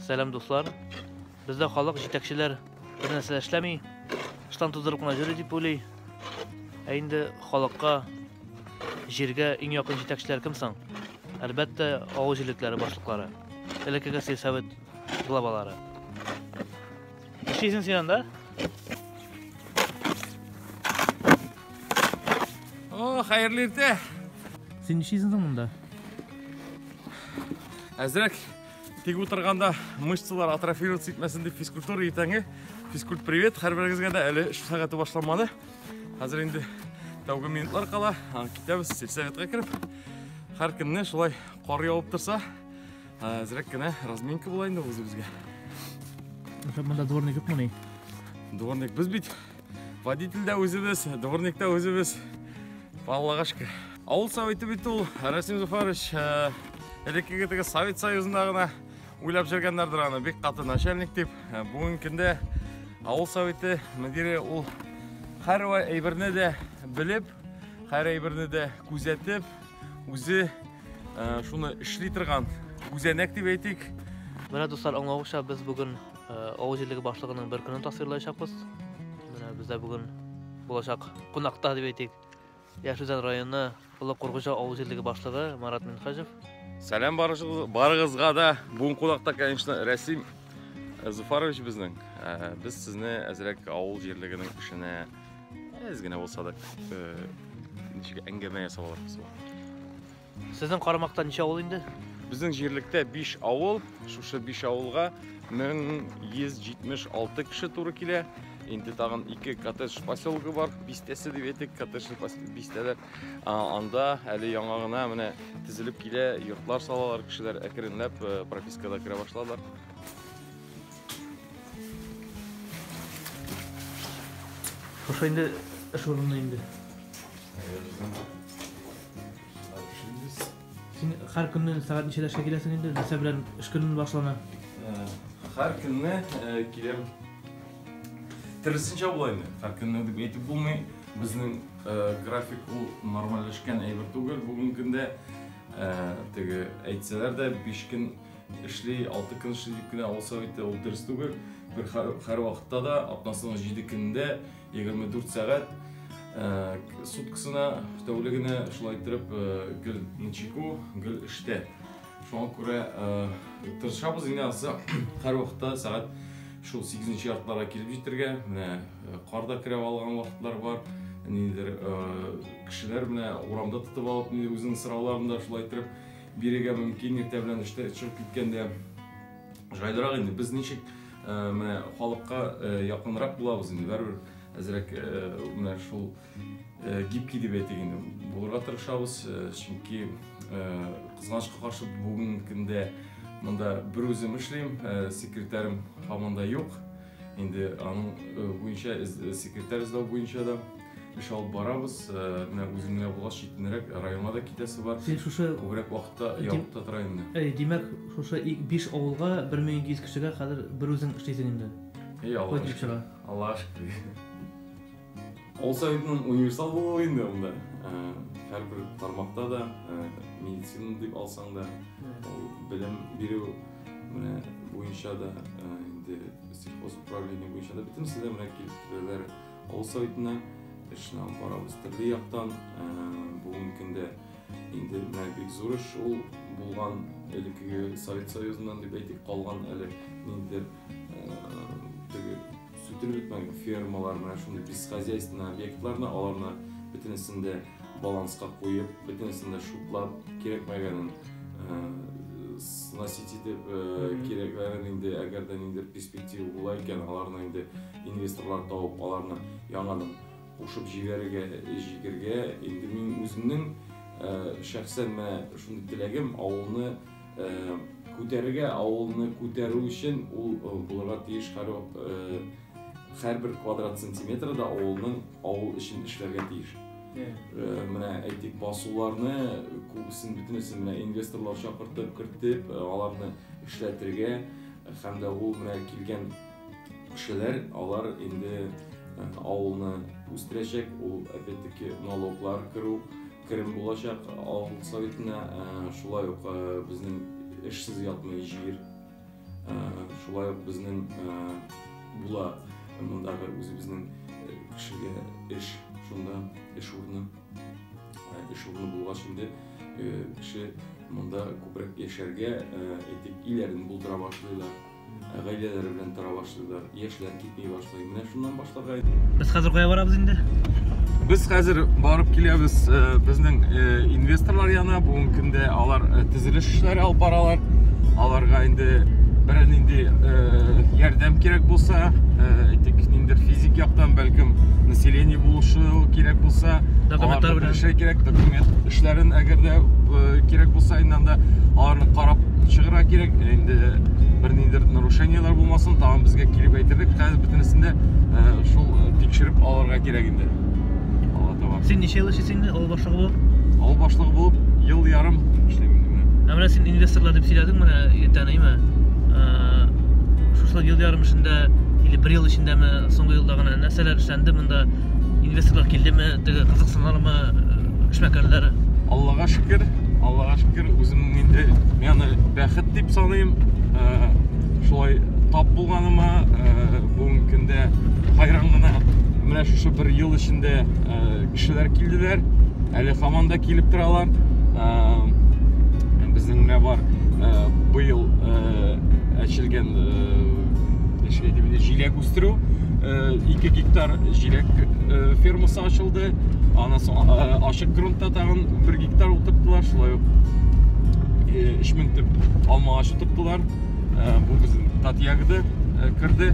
Selam dostlar. Bizde halk yetakçiler bir narsa işlemi, işten tuzdurib qana jüri dep o'ylay. Endi xalqqa, jerga eng yaqin yetakchilar kimsan? Albatta, og'izliklari boshliqlari. Elekaka siyosat globalari. Ishlaysan sen da? Hayırlı erте. Sen ishlaysan bunda? Әзірек тек отырғанда мышцалар атрофироваться етмесін деп физкультура етеңе. Физкульт привет, әрбіріңізге де әлі 3 сағаты башламады. Қазір енді тауға минутлар қала, кетеміз сельсоветқа кіріп. Әр күніне шулай қар жауып тұрса, әзірек кіне разминка болайын да өзімізге. Мұнда дворник жоқ мұны? Дворник біз бейт. Водитель де өзіміз, дворник де өзіміз. Аллаға шүкір. Ауыл советі бейт ол, Расим Зуфарович, Элеккеге Совет Союзындағына ойлап жүргендердір аны бек қаты начальник деп. Бүгін күнде ауыл советі мүдірі ол қар әйбіріне де біліп, қар әйбіріне де көзетіп, өзі шуны ішлей тұрған көзенек деп әйтейік. Мына достар, аңлауғыша біз бүгін ауыл жерлігі башлығының бір күнін тасвирлайшақпыз. Бізде бүгін болашақ қонақта деп әйтейік. Яшылжан районы Ұлы Қорғыжа ауыл жерлігі башлығы Марат Минхажев. Сәлем барығызға да. Бүгін қонақта, конечно, Расим Зуфарович біздің. Біз сізні әзірек ауыл жерлігінің ішіне әзгіне болса да әңгіме жасап алармыз. Сіздің қарамақта неше ауыл енді? Біздің жерлікте 5 ауыл, шушы 5 ауылға 1176 кіші туры келе. Енді тағын 2 коттедж поселгі бар, 5-тесі деп етік коттедж 5-телер. Анда әлі яңағына міне тізіліп келе, йортлар салалар, кішілер әкірінләп пропискада кіре башладар. Шоша енді үш орынна енді? Сен қар күннен сағат неше дәшке келесің енді? Нәсе білән үш күннен башлана? Қар күнне келем. Тірісінше болайынды. Қар күнне деп етіп болмай, біздің график бұл нормалешкен әйбір түгіл. Бүгін күнде әйтселер де 5 күн ішлей, 6 күн ішлей деп күні ауыл советі ол дұрыс түгіл. Бір қар уақытта да, аптасының 7 күнінде 24 сағат суткасына, тәулігіне шылай тұрып гүл нычеку, гүл іште. Шоған көре тұршабыз енді асы қар уақытта сағат шул 8-ші яртларға келіп жетірге, қарда кіріп алған уақытлар бар. Кішілер орамда тұтып алып, өзінің сұрауларында шулай тұрып береге мүмкін ерте білен іште шығып кеткенде жайлырақ енді. Біз нешек халыққа яқынырақ болабыз енді. Бәрібір әзірек шул гипки деп етегенде. Бұларға тұрықшабыз, чүнки қызғанышқа қаршы бүгін күнде мұнда бір өзім ішлейм, секретарым қаманда жоқ. Енді аның бойынша, секретар іздау бойынша да үш алып барабыз. Өзіміне болғаш жетінірек районға да кетесі бар. Көбірек уақытта яуытта тұрайынды. Демек, шоша 5 ауылға 1200 кішіге қадыр бір өзің іштейсің енді? Аллаға шүкір. Ауыл советінің универсал болуы енді онда. Әрбір тармақта да, медицина деп алсаң да, білім беру бойынша да, сельхоз управление бойынша да бітімсі де келіп ауыл советіне ішіне барабыз. Түрлі яқтан бүгін күнде енді бек зұрыш ол болған әлекіге Совет Союзынан деп әйтек қалған әлі нендер сүтіліп өтмеген фермалар, бесхозяйственный объектларына, аларына бітінісінде балансқа қойып, бітінісінде шутлап, керек мәгенін сносить етіп, керек мәгенінде әгерден перспективі болай екен, аларына инвесторлар тауып, аларына яңадан қошып жегерге, енді мен өзімнің шәқсен шынды тілегім ауылны көтеріге, ауылны көтеру үшін бұларға тейіш әрбір квадрат сантиметрда ауыл үшін ішлерге тейіш. Міне әйтек басуларны көбісін бітінісін инвесторлар шақыртып, кіртіп, аларны ішләтірге, әмді ол келген кішілер, алар енді ауылны өстірешек, ол әпеттікі налоглар кірім болашақ ауыл советіне, шулай біздің ішсіз ятмай жер Шулай ук безнең була мондагы үзебезнең кешегә эш, шунда эш урыны булгач инде кеше монда күбрәк яшәргә иләрен булдыра башлыйлар, гаиләләре белән тора башлыйлар, яшьләр китми башлый. Менә шуннан башларга. Без хәзер кая барабыз инде? Biz хәзер барып киләбез безнең инвесторлар янына. Бүгенге көндә алар төзелеш эшләре алып баралар. Аларга инде бер нинди ярдәм кирәк булса, әйтик, ниндидер физик яктан бәлкем население булышы кирәк булса, документлар белән эшләр кирәк, документ эшләрен әгәр дә кирәк булса, инде аларны карап чыгыра кирәк. Инде бер ниндидер нарушениялар булмасын, тагын безгә килеп әйтерлек. Хәзер бөтенесендә шул тикшереп алырга кирәк инде. Син ничә ел эшлисең, авыл башлыгы булып? Авыл башлыгы булып ел ярым эшлим инде. Менә син инвесторлар дип сөйләдең, менә ятаныймы? Шушы ел ярым эчендә или бер ел эчендәме, соңгы елда гына нәрсәләр эшләнде, монда инвесторлар килдеме, теге кызыксынганмы эшмәкәрләре? Аллага шөкер, үземнең инде менә бәхет дип саныйм. Шулай тап булганыма бүгенге көндә хайран гына. Менә шушы бер ел эчендә кешеләр килделәр, әле һаман да килеп торалар. Безнең менә бар быел ачылган җиләк үстерү, 2 гектар җиләк фермасы ачылды. Аннан соң ачык грунтта тагын 1 гектар утырттылар, шулай ук 3000 төп алма ағашы утырттылар. Бу безнең Татьягыда кирде.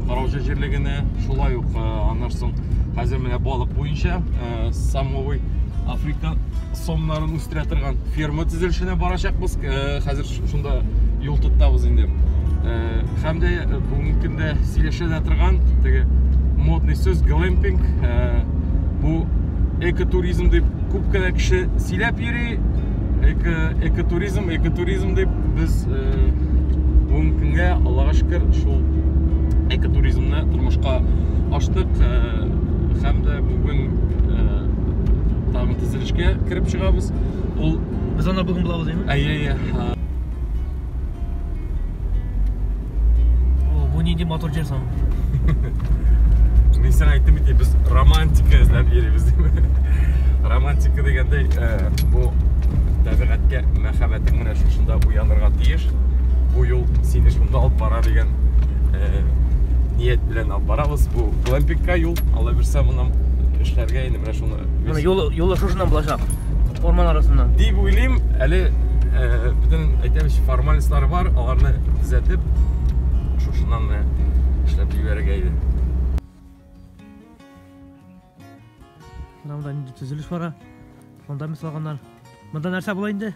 Караучы җирлегенә, шулай ук аннан соң хәзер менә балык буенча самовый Африка сомнарын үстерә торган ферма төзелешенә барачакбыз. Хәзер шунда юл тотабыз инде. Һәм дә бүгенге көндә сөйләшә торган теге модный сүз глэмпинг. Бу экотуризм дип күп кенә кеше сөйләп йөри. Экотуризм дип без бүгенге көнгә Аллага шөкер шул экотуризмны тормышка аштык. Һәм дә бүген тагын төзелешкә кирип чыгабыз. Ул без аны бүген булабыз, әйме? Әйе. Бу нинди мотор җирсәң? Мен сиңа әйттем бит, без романтика эзләп йөрибез дип. Романтика дигәндә бу табигатькә мәхәббәтең менә шушында уянырга тиеш. Бу юл сине шунда алып бара дигән ният белән алып барабыз. Бу глэмпингка юл, Алла бирсә, моннан эшләргә инде менә шуны. Менә юл шушыннан булачак. Орман арасыннан. Дип уйлыйм, әле бүтән әйтәбез формальностьлары бар, аларны төзәтеп шушыннан эшләп җибәрергә иде. Монда нинди төзелеш бара? Монда мисалганнар. Монда нәрсә була инде?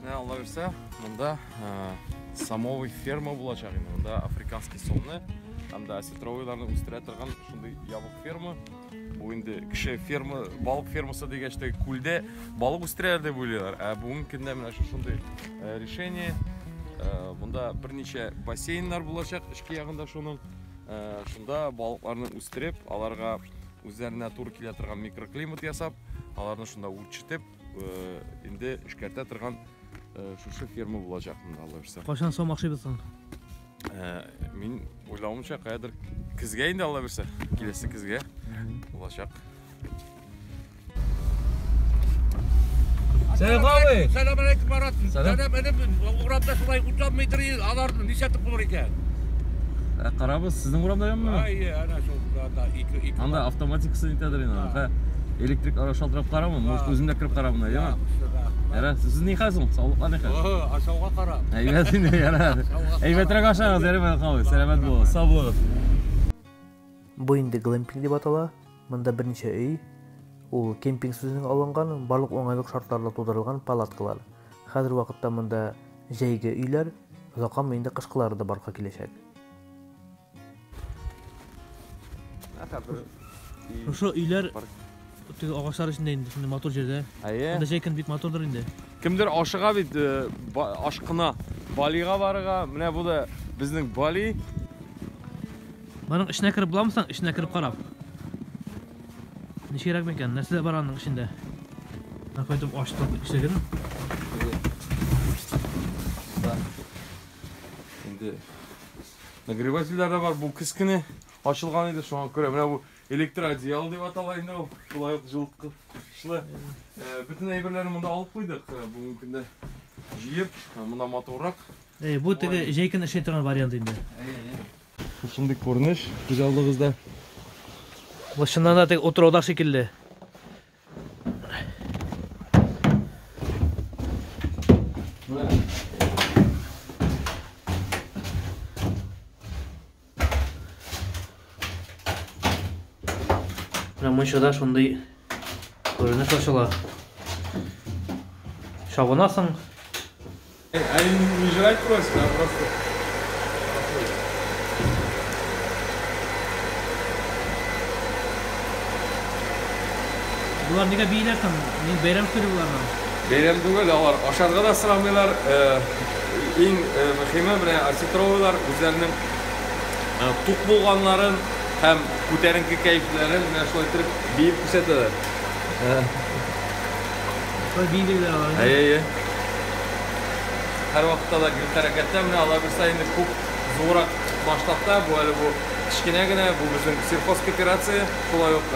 Менә Алла бирсә, монда самовый ферма булачак инде. Монда африканский сомны һәм дә осетровыйларны үстерә торган шундый ябык ферма. Бу инде кеше ферма, балык фермасы дигәчтә күлдә балык үстерәләр дип уйлыйлар. Бүгенге көндә менә шундый решение. Монда берничә бассейннар булачак ички ягында шуның. Шунда балыкларны үстереп, аларга үзләренә туры килә торган микроклимат ясап, аларны шунда үрчетеп, инде эшкәртә торган шушы ферма булачак монда, Алла бирсә. Кашан сом акчыбыз соң? Мин уйлавымча, каядыр кызга инде, Алла бирсә, киләсе кызга булачак. Сәлам алейкум, Марат. Сәлам, урамда шулай 30 метр аларны ничәтеп булыр икән? Карабыз, сезнең урамда яммы? Ай, ана шул анда 2. Анда автоматикасы нитәдер инде. Электрик ара шалтырап карамы? Может, үзем дә кирип карабын, яме? Яра, сез ни хәзер? Саулыклар ни хәзер? Ашауга кара. Әйбәт инде, яра. Әйбәтрәк ашагыз, ярамый калый. Сәламәт булыгыз, сау булыгыз. Бу инде глэмпинг дип атала. Монда берничә өй, ул кемпинг сүзеннән алынган, барлык уңайлык шартларда тудырылган палаткалар. Хәзер вакытта монда җәйге өйләр, озаккамы инде кышкылары да барга киләчәк. Ошо өйләр теге агачлар эчендә инде, шундый мотор җирдә. Монда җәй көн бик матурдыр инде. Кемдер ашыга бит, ашкына, Балига барыга, менә бу да безнең Бали. Моның эченә кирип буламысың? Эченә кирип карап. Ничәрәк микән? Нәрсә бар аның эчендә? Мен кайтып ачтым ишеген. Енді нагревательдер де бар. Бұл кішкене ашылған еді. Шоңа көре. Мына бұл электроодеяло деп аталайын да. Бұлай жылытқышлы. Бүтін әйберлерін мұнда алып қойдық. Бұл мүмкінде жиып, мұнда моторрақ. Bu tege jeykin işe turan varyantı indi. Şimdi korunuş, güzelliğinizde. Başından da tek otur odak şekilde. Ama şurada şunday görünüş aşıla. Şabonasın. Они не жрать просят, а просто... Bular nega beylersin? Men bayram kuni bularni. Bayram tugul, ular oshirga da sig'maylar. Eng muhimi bilan arsitrovalar o'zlarining tuq bo'lganlarini ham ko'tarinki kayflarini mana shu aytib beyib ko'rsatadi. Qo'y beydilar. Her vaqtda da gün harekette mi alabilirse endi ko'p zo'roq masshtabda bu kichkinagina bu bizning sirxoz kooperatsiya shulay yo'q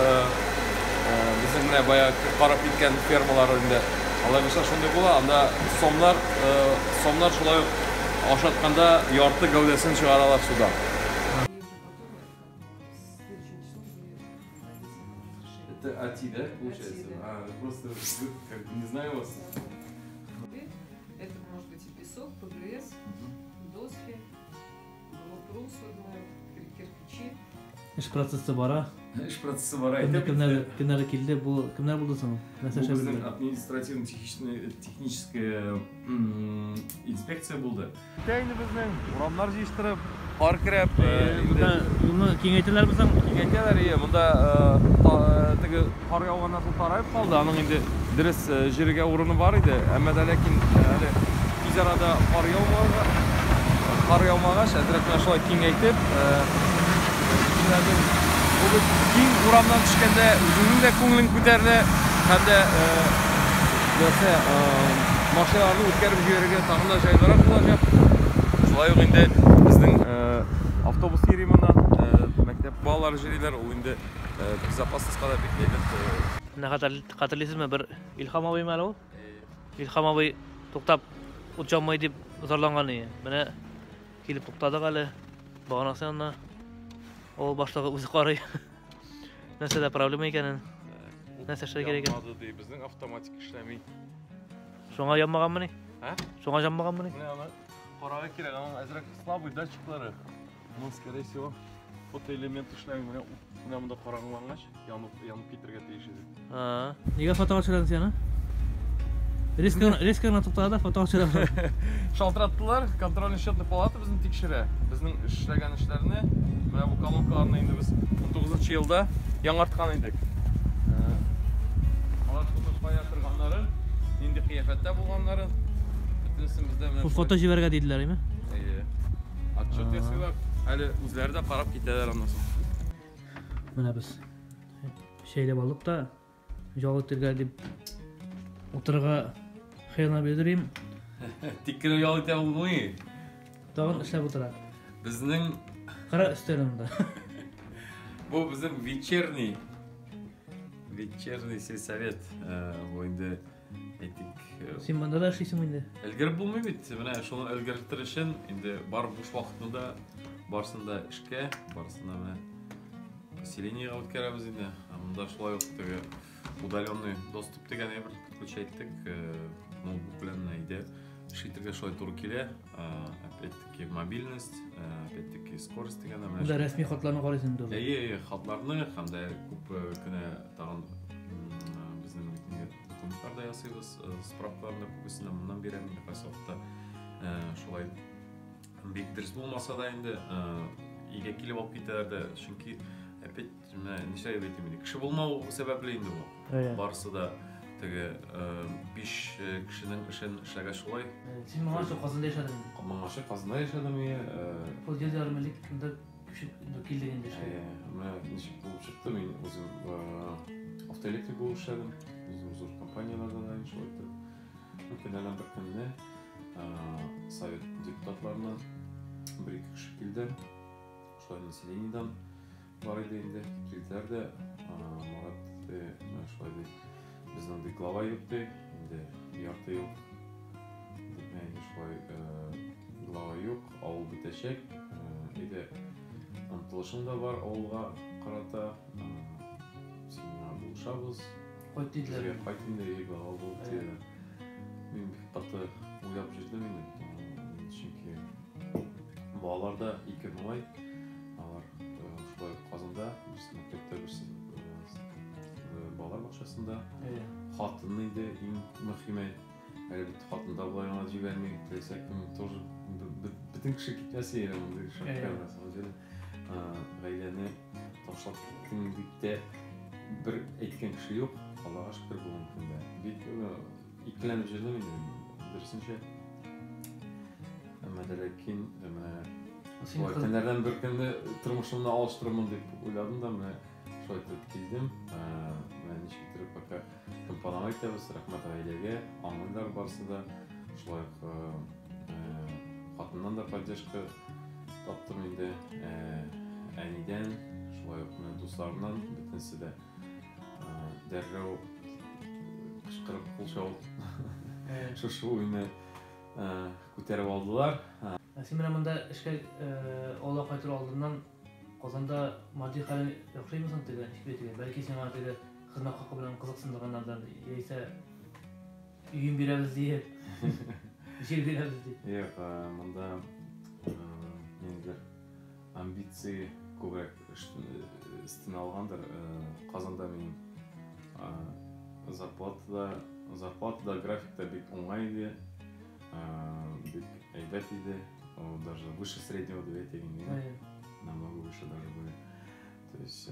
bizim mana boya qarab ketgan fermalar endi alabilirse shunday bo'ladi. Anda somlar shulay yo'q oshayotganda yorti gavdasini chiqaradilar suvdan. Это ати, да, получается? Просто как бы не знаю вас. Это может быть и песок, ПГС, доски, брус, кирпичи. İş prosesi var. İş prosesi var. Kimler kildi bu kimler buldu sana? Bu bizim административно-техническая инспекция buldu. Teyni bizning uramlar jeyishtirib, qor kirib, Buni kengaytirlar misan? Kengaytirlar, bunda tigi qor yog'gandan so'ng tarayib qoldi. Aning endi diris jeriga o'rni bor edi. Ammo lekin hali tez arada qor yog'magach, atrofni shunday kengaytib, bu keng uramdan tushganda o'zingning de ko'ngling ko'tarildi, hamda bo'lsa mashinalarni o'tkazib yuborgan taqinda joylar bo'lacak. Shulay endi bizning avtobus yerimindan maktab bolalar jerilar u endi безопасностьga da beklaydi. Xatirlaysizmi bir İlham abi ma'lu? İlham abi to'xtab o'tolmay deb zorlangan edi. Mana kelib to'xtadi hali. Bag'anasini o boshlig'i o'zi qaraydi. Nasıl problema ekanini. Nasıl ishlar kerak ekan? Bizning avtomatik ishlamaydi. Şoňa yanmaganmı? Ha? Şoňa yanmaganmı? Mana qaraga kerak, ama azroq слабый датчиклari. Ну, скорее всего, fotoelement ishlaydi. Mana bunda qorong'ilangach, yanib ketirga tegishadi. Ha, nega foto ochiladi seni? Risklarni to'xtatadi, foto ochiladi. Shaltiratdilar, kontrolniy счетный palata bizni tekshiradi. Bizning ishlagan ishlarni, mana bu kolonkalarni endi biz 19-yilda yangartgan edik. Ular foto qo'yayotganlari, endi qiyofatda bo'lganlari butunisi bizda mana Bu foto jivarga deydilarmi? Отчет yasaylar. Hali o'zlari da qarab ketadilar ondan so'ng. Mana biz şeylep alıp da jog'otirga deb o'tirg'a xiyonat berdirayim. Tikkini yol ete olmaydi. Tag'in ishlab o'tiradi. Bizning Qara istarimda. bu bizim вечерний сельсовет. Bu endi aytik. Sen bunda da ishlaysan endi. Ilgari bo'lmaydi. Mana shuni ilgaritirish uchun endi bor bo'sh vaqtida barsında ishga, barsında mana поселениеga o'tkazamiz endi. Bunda shulay yo'q, udalenный доступ degan bir подключайтdik. Ноутбук bilan ide. Ishlaytirga shulay to'g'ri keladi. Опять-таки мобильность, опять-таки скорость degan mana. Bunda rasmiy xatlarni qaraysan to'g'ri. Xatlarni hamda ko'p kuni tag'in bizning dokumentlarda yasaymiz, spravkalarni ko'pisidan bundan beraman qaysi vaqtda shulay bekdirish bo'lmasa da endi ega kelib olib ketadi. Chunki опять nechta yil aytmaydi. Kishi bo'lmau sababli endi bu. Barsida tigi 5 kishining ishini ishlagan shulay. Sen mana shu Qozonda yashading. Mana shu Qozonda yashadimmi? Bu jarlarmalik kimda kelganda shu. Mana nechta bo'lib chiqdi, men o'zim avtoelektrik bo'lib ishladim. O'zim zo'r kompaniyalardan shu aytib. O'tgan bir kunda Sovet deputatlarından bir-iki kişi келді. Шулай населениедан бар еді енді. Келділер де, Марат шулай де біздің де глава yok де, енді ұяқты yok. Енді шулай глава yok, ауыл бітешек. Еді ұмтылышым да бар ауылға қарата. Сенің buluşabыз. Қойт дейділер. Бізге қайтын да глава болып деді. Мен бір қатты ойлап жүрдім енді. Çünkü балаларда екі болмай, алар шулай Қазанда, бірісі мектепте, бірісі балалар бақшасында. Хатыны да ең мөһиме. Әлбетте хатында былай ғана жібермей тілесек, тоже бүтін кіші кетмесе еді мұндай шаққа. Ғайләне ташлап кеттіңдікте бір әйткен кіші жоқ, Аллаға шүкір бұл мүмкінде. Икіленіп жүрдім енді, бірісінше. Мәдәләкин, күндерден бір күнді тұрмышымды алыштырымын деп ойладым да, шулай тұрып келдім. Нешек тұрып, пока компанам айтабыз, рахмет айлеге, аңылдар барсы да, шулай қатыннан да поддержка таптым енді, әниден, шулай достарымнан, бітінсі де дәрреу қышқырып қолшау шышы ойыны көтеріп алдылар. Сен менен мында ішке ола қайтыр алдынан Қазанда maddi хәлің яхшымы деген шикбетіге. Бәлки сен артыгы қызмет хақы белән кызыксындырганнардан, яисә үйін бирәбез диеп, жер бирәбез диеп. Юк, мында менде амбиция күбрәк өстен алгандыр. Казанда мен зарплата графикта бик оңай иде. Бик әйбәт иде. Даже выше среднего деп әйтегенде. Намного выше даже были. То есть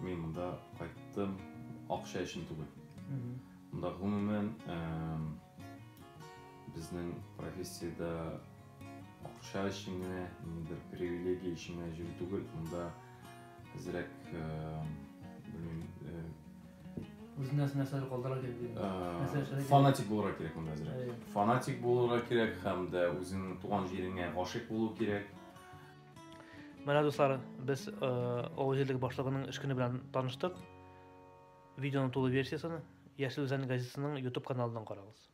мен мында кайттым акча өчен түгел. Мында гомумән безнең профессиядә акча өчен генә, ниндидер привилегия өчен генә җир түгел. Мында әзрәк Үзеннән нәрсәләр калдыра кирәк. Фанатик булырга кирәк монда әзрәк. Фанатик булырга кирәк һәм дә үзенең туган җиреңә гашыйк булу кирәк. Менә дуслар, без Авыл җирлеге башлыгының эш көне белән таныштык. Видеоның тулы версиясын Яшел Үзән газетасының YouTube каналыннан карагыз.